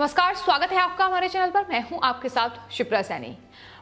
नमस्कार, स्वागत है आपका हमारे चैनल पर। मैं हूं आपके साथ शिप्रा सैनी।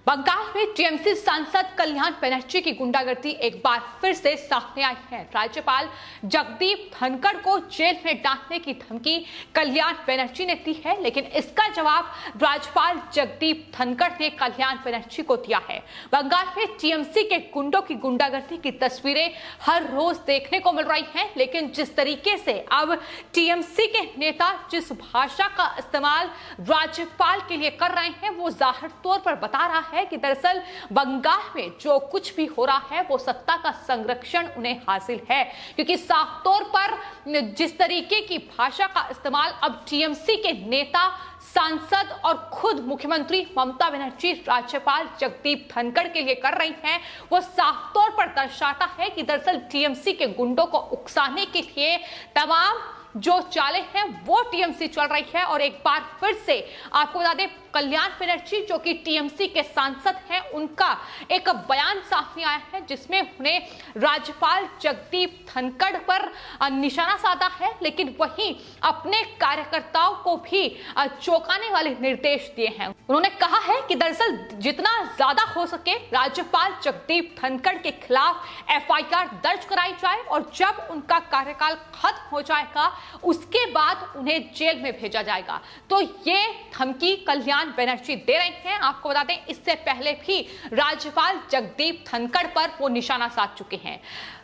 बंगाल में टीएमसी सांसद कल्याण बनर्जी की गुंडागर्दी एक बार फिर से सामने आई है। राज्यपाल जगदीप धनखड़ को जेल में डालने की धमकी कल्याण बनर्जी ने दी है, लेकिन इसका जवाब राज्यपाल जगदीप धनखड़ ने कल्याण बनर्जी को दिया है। बंगाल में टीएमसी के गुंडों की गुंडागर्दी की तस्वीरें हर रोज देखने को मिल रही हैं, लेकिन जिस तरीके से अब टीएमसी के नेता जिस भाषा का इस्तेमाल राज्यपाल के लिए कर रहे हैं, वो जाहिर तौर पर बता रहा है कि दरअसल बंगाल में जो कुछ भी हो रहा है वो सत्ता का संरक्षण उन्हें हासिल है, क्योंकि साफ तौर पर जिस तरीके की भाषा का इस्तेमाल अब टीएमसी के नेता, सांसद और खुद मुख्यमंत्री ममता बनर्जी राज्यपाल जगदीप धनखड़ के लिए कर रही हैं, वो साफ तौर पर दर्शाता है कि दरअसल टीएमसी के गुंडों को उकसाने के लिए तमाम जो चालें हैं वो टीएमसी चल रही है। और एक बार फिर से आपको बता दें, कल्याण बनर्जी जो कि टीएमसी के सांसद हैं, उनका एक बयान सामने आया है जिसमें उन्हें राज्यपाल जगदीप धनखड़ पर निशाना साधा है, लेकिन वहीं अपने कार्यकर्ताओं को भी चौंकाने वाले निर्देश दिए हैं। उन्होंने कहा है कि दरअसल जितना ज्यादा हो सके राज्यपाल जगदीप धनखड़ के खिलाफ एफआईआर दर्ज कराई जाए, और जब उनका कार्यकाल खत्म हो जाएगा उसके बाद उन्हें जेल में भेजा जाएगा। तो ये धमकी कल्याण बनर्जी दे रहे हैं। आपको बता दें, इससे पहले भी राज्यपाल जगदीप धनखड़ पर वो निशाना साध चुके हैं।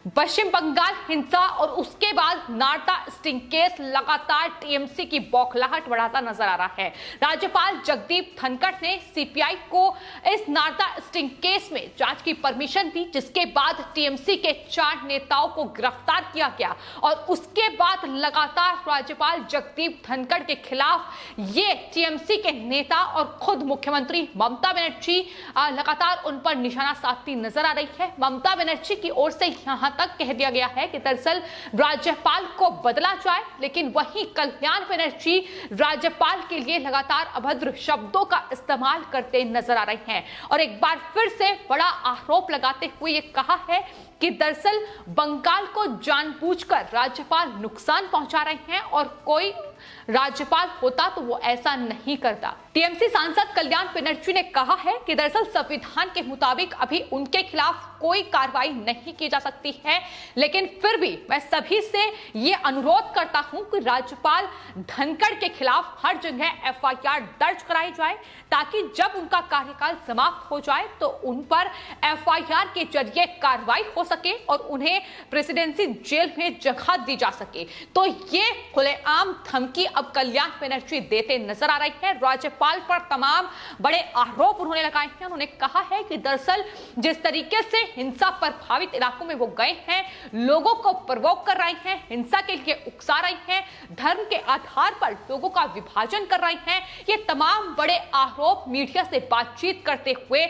पश्चिम बंगाल हिंसा और उसके बाद नारदा स्टिंग केस लगातार टीएमसी की बौखलाहट बढ़ाता नजर आ रहा है। राज्यपाल जगदीप धनखड़ ने सीपीआई को इस नारदा स्टिंग केस में जांच की परमिशन दी, जिसके बाद टीएमसी के 4 नेताओं को गिरफ्तार किया गया, और उसके बाद लगातार राज्यपाल जगदीप धनखड़ के खिलाफ ये टीएमसी के नेता और खुद मुख्यमंत्री ममता बनर्जी लगातार उन पर निशाना साधती नजर आ रही है। ममता बनर्जी की ओर से यहां तक कह दिया गया है कि दरअसल राज्यपाल को बदला जाए, लेकिन वहीं कल्याण बनर्जी राज्यपाल के लिए लगातार अभद्र शब्दों का इस्तेमाल करते नजर आ रहे हैं, और एक बार फिर से बड़ा आरोप लगाते हुए ये कहा है कि दरअसल बंगाल को जानबूझकर राज्यपाल नुकसान पहुंचा रहे हैं, और कोई राज्यपाल होता तो वो ऐसा नहीं करता। टीएमसी सांसद कल्याण बनर्जी ने कहा है कि दरअसल संविधान के मुताबिक अभी उनके खिलाफ कोई कार्रवाई नहीं की जा सकती है, लेकिन फिर भी मैं सभी से ये अनुरोध करता हूं कि राज्यपाल धनखड़ के खिलाफ हर जगह एफआईआर दर्ज कराई जाए, ताकि जब उनका कार्यकाल समाप्त हो जाए तो उन पर एफआईआर के जरिए कार्रवाई हो सके और उन्हें प्रेसिडेंसी जेल में जगह दी जा सके। तो ये खुलेआम धमकी अब कल्याण बनर्जी देते नजर आ रही है। राज्यपाल पर तमाम बड़े आरोप उन्होंने लगाए हैं। उन्होंने कहा है कि दरअसल जिस तरीके से हिंसा प्रभावित इलाकों में वो गए हैं, लोगों को प्रवोक कर रहे हैं, हिंसा के लिए उकसा रहे हैं, धर्म के आधार पर लोगों का विभाजन कर रहे हैं, ये तमाम बड़े आरोप मीडिया से बातचीत करते हुए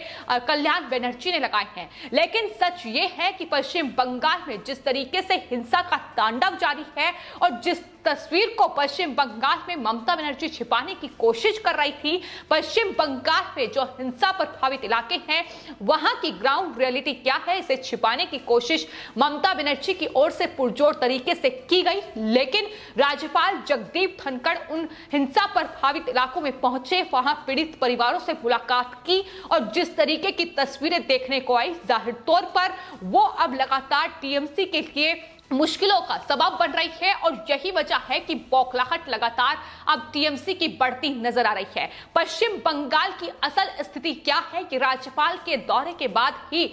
कल्याण बनर्जी ने लगाए हैं। लेकिन सच ये है कि पश्चिम बंगाल में जिस तरीके से हिंसा का तांडव जारी है, और जिस तस्वीर को पश्चिम बंगाल में ममता बनर्जी छिपाने की कोशिश कर रही थी, पश्चिम बंगाल में जो हिंसा प्रभावित इलाके हैं वहां की ग्राउंड रियलिटी क्या है, इसे छिपाने की कोशिश ममता बनर्जी की ओर से पुरजोर तरीके से की गई। लेकिन राज्यपाल जगदीप धनखड़ उन हिंसा प्रभावित इलाकों में पहुंचे, वहां पीड़ित परिवारों से मुलाकात की, और जिस तरीके की तस्वीरें देखने को आई, जाहिर तौर पर वो अब लगातार टीएमसी के लिए मुश्किलों का सबब बन रही है, और यही वजह है कि बौखलाहट लगातार अब टीएमसी की बढ़ती नजर आ रही है। पश्चिम बंगाल की असल स्थिति क्या है कि राज्यपाल के दौरे के बाद ही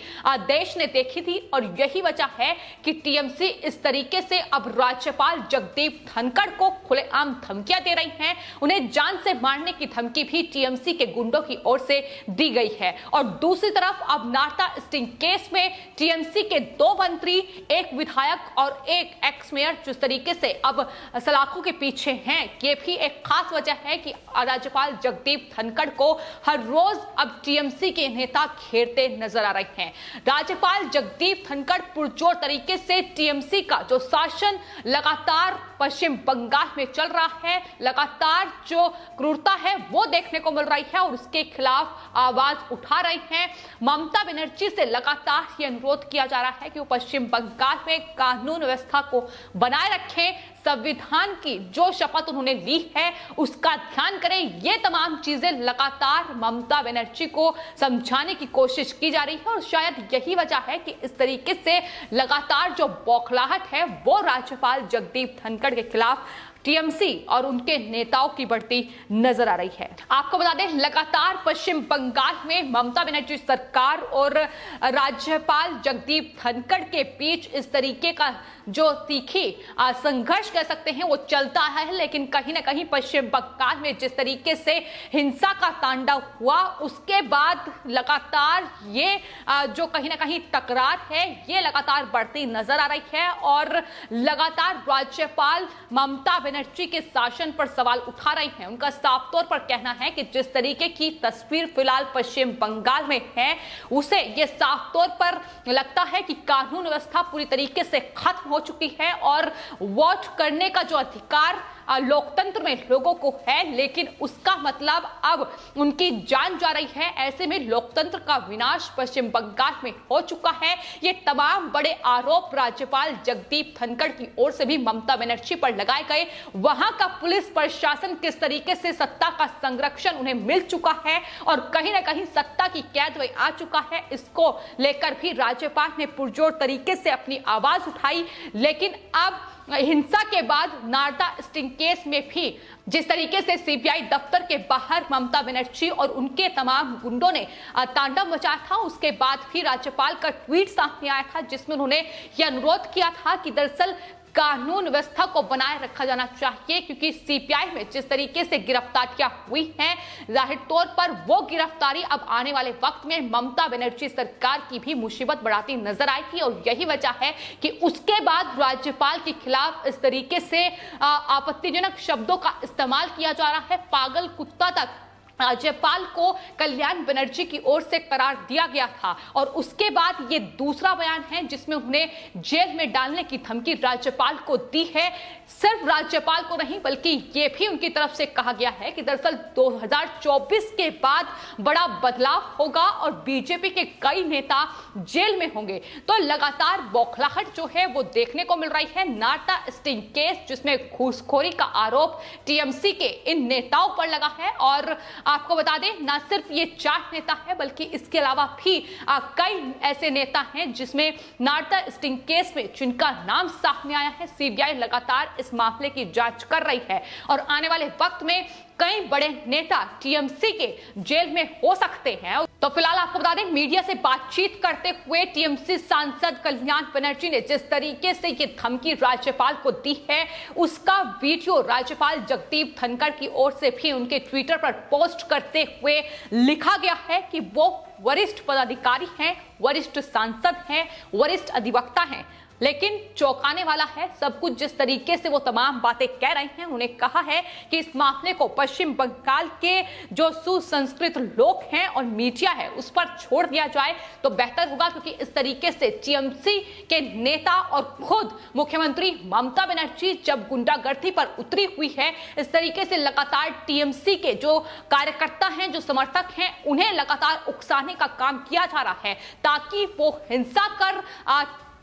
देश ने देखी थी, और यही वजह है कि टीएमसी इस तरीके से अब राज्यपाल जगदीप धनखड़ को खुलेआम धमकियां दे रही हैं। उन्हें जान से मारने की धमकी भी टीएमसी के गुंडों की ओर से दी गई है। और दूसरी तरफ अब नारदा स्टिंग केस में टीएमसी के 2 मंत्री, एक विधायक और एक एक्स मेयर जिस तरीके से अब सलाखों के पीछे हैं, ये भी एक खास वजह है कि राज्यपाल जगदीप धनखड़ को हर रोज अब टीएमसी के नेता घेरते नजर आ रहे हैं। राज्यपाल जगदीप धनखड़ पुरजोर तरीके से टीएमसी का जो शासन लगातार पश्चिम बंगाल में चल रहा है, लगातार जो क्रूरता है वो देखने को मिल रही है, और उसके खिलाफ आवाज उठा रही हैं। ममता बनर्जी से लगातार ये अनुरोध किया जा रहा है कि वो पश्चिम बंगाल में कानून कानून व्यवस्था को बनाए रखें, संविधान की जो शपथ उन्होंने ली है उसका ध्यान करें। ये तमाम चीजें लगातार ममता बनर्जी को समझाने की कोशिश की जा रही है और शायद यही वजह है कि इस तरीके से लगातार जो बौखलाहट है वो राज्यपाल जगदीप धनखड़ के खिलाफ टीएमसी और उनके नेताओं की बढ़ती नजर आ रही है। आपको बता दें, लगातार पश्चिम बंगाल में ममता बनर्जी सरकार और राज्यपाल जगदीप धनखड़ के बीच इस तरीके का जो तीखी संघर्ष कह सकते हैं वो चलता है, लेकिन कहीं ना कहीं पश्चिम बंगाल में जिस तरीके से हिंसा का तांडव हुआ उसके बाद लगातार ये जो कहीं ना कहीं तकरार है ये लगातार बढ़ती नजर आ रही है और लगातार राज्यपाल ममता बनर्जी के शासन पर सवाल उठा रही हैं। उनका साफ तौर पर कहना है कि जिस तरीके की तस्वीर फिलहाल पश्चिम बंगाल में है उसे ये साफ तौर पर लगता है कि कानून व्यवस्था पूरी तरीके से खत्म हो चुकी है और वोट करने का जो अधिकार लोकतंत्र में लोगों को है, लेकिन उसका मतलब अब उनकी जान जा रही है। ऐसे में लोकतंत्र का विनाश पश्चिम बंगाल में हो चुका है। ये तमाम बड़े आरोप राज्यपाल जगदीप धनखड़ की ओर से भी ममता बनर्जी पर लगाए गए। वहां का पुलिस प्रशासन किस तरीके से सत्ता का संरक्षण उन्हें मिल चुका है और कहीं ना कहीं सत्ता की कैद में आ चुका है, इसको लेकर भी राज्यपाल ने पुरजोर तरीके से अपनी आवाज उठाई। लेकिन अब हिंसा के बाद नारदा स्टिंग केस में भी जिस तरीके से सीबीआई दफ्तर के बाहर ममता बनर्जी और उनके तमाम गुंडों ने तांडव मचाया था, उसके बाद भी राज्यपाल का ट्वीट सामने आया था जिसमें उन्होंने यह अनुरोध किया था कि दरअसल कानून व्यवस्था को बनाए रखा जाना चाहिए, क्योंकि सीबीआई में जिस तरीके से गिरफ्तारियां हुई हैं जाहिर तौर पर वो गिरफ्तारी अब आने वाले वक्त में ममता बनर्जी सरकार की भी मुसीबत बढ़ाती नजर आएगी और यही वजह है कि उसके बाद राज्यपाल के खिलाफ इस तरीके से आपत्तिजनक शब्दों का इस्तेमाल किया जा रहा है। पागल कुत्ता तक राज्यपाल को कल्याण बनर्जी की ओर से करार दिया गया था और उसके बाद ये दूसरा बयान है जिसमें उन्हें जेल में डालने की धमकी राज्यपाल को दी है। सिर्फ राज्यपाल को नहीं बल्कि ये भी उनकी तरफ से कहा गया है कि दरअसल 2024 के बाद बड़ा बदलाव होगा और बीजेपी के कई नेता जेल में होंगे। तो लगातार बौखलाहट जो है वो देखने को मिल रही है। नारदा स्टिंग केस जिसमें घूसखोरी का आरोप टीएमसी के इन नेताओं पर लगा है और आपको बता दें न सिर्फ ये 4 नेता है बल्कि इसके अलावा भी कई ऐसे नेता हैं जिसमें नारदा स्टिंग केस में जिनका नाम सामने आया है। सीबीआई लगातार इस मामले की जांच कर रही है और आने वाले वक्त में कई बड़े नेता टीएमसी के जेल में हो सकते हैं। तो फिलहाल आपको बता दें, मीडिया से बातचीत करते हुए टीएमसी सांसद कल्याण बनर्जी ने जिस तरीके से ये धमकी राज्यपाल को दी है उसका वीडियो राज्यपाल जगदीप धनखड़ की ओर से भी उनके ट्विटर पर पोस्ट करते हुए लिखा गया है कि वो वरिष्ठ पदाधिकारी हैं, वरिष्ठ सांसद हैं, वरिष्ठ अधिवक्ता हैं। लेकिन चौंकाने वाला है सब कुछ जिस तरीके से वो तमाम बातें कह रहे हैं। उन्होंने कहा है कि इस मामले को पश्चिम बंगाल के जो सुसंस्कृत लोग हैं और मीडिया है उस पर छोड़ दिया जाए तो बेहतर होगा, क्योंकि इस तरीके से टीएमसी के नेता और खुद मुख्यमंत्री ममता बनर्जी जब गुंडागर्दी पर उतरी हुई है, इस तरीके से लगातार टीएमसी के जो कार्यकर्ता हैं, जो समर्थक हैं, उन्हें लगातार उकसाने का काम किया जा रहा है ताकि वो हिंसा कर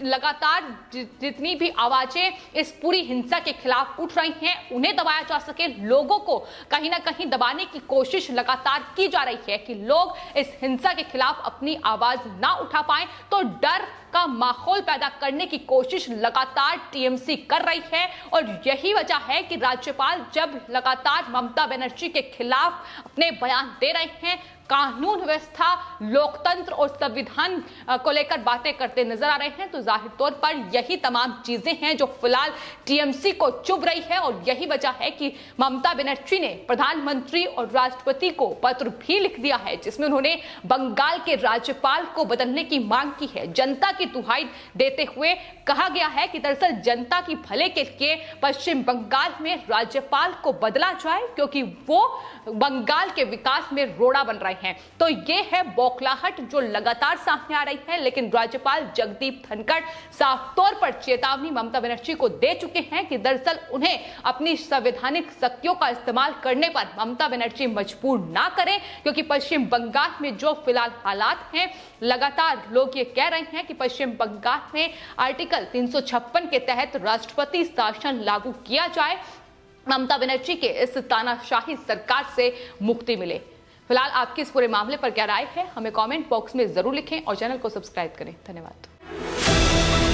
लगातार जितनी भी आवाजें इस पूरी हिंसा के खिलाफ उठ रही हैं उन्हें दबाया जा सके। लोगों को कहीं ना कहीं दबाने की कोशिश लगातार की जा रही है कि लोग इस हिंसा के खिलाफ अपनी आवाज ना उठा पाए, तो डर का माहौल पैदा करने की कोशिश लगातार टीएमसी कर रही है। और यही वजह है कि राज्यपाल जब लगातार ममता बनर्जी के खिलाफ अपने बयान दे रहे हैं, कानून व्यवस्था, लोकतंत्र और संविधान को लेकर बातें करते नजर आ रहे हैं, तो जाहिर तौर पर यही तमाम चीजें हैं जो फिलहाल टीएमसी को चुभ रही है। और यही वजह है कि ममता बनर्जी ने प्रधानमंत्री और राष्ट्रपति को पत्र भी लिख दिया है जिसमें उन्होंने बंगाल के राज्यपाल को बदलने की मांग की है। जनता की दुहाई देते हुए कहा गया है कि दरअसल जनता की भले के लिए पश्चिम बंगाल में राज्यपाल को बदला जाए, क्योंकि वो बंगाल के विकास में रोड़ा बन रहे रहे हैं। तो ये है बौखलाहट जो लगातार सामने आ रही है, लेकिन राज्यपाल जगदीप धनखड़ साफ तौर पर चेतावनी ममता बनर्जी को दे चुके हैं कि दरअसल उन्हें अपनी संवैधानिक शक्तियों का इस्तेमाल करने पर ममता बनर्जी मजबूर ना करें, क्योंकि पश्चिम बंगाल में जो फिलहाल हालात हैं, लगातार लोग ये कह रहे हैं कि पश्चिम बंगाल में आर्टिकल 356 के तहत राष्ट्रपति शासन लागू किया जाए, ममता बनर्जी के इस तानाशाही सरकार से मुक्ति मिले। फिलहाल आपकी इस पूरे मामले पर क्या राय है, हमें कमेंट बॉक्स में जरूर लिखें और चैनल को सब्सक्राइब करें। धन्यवाद।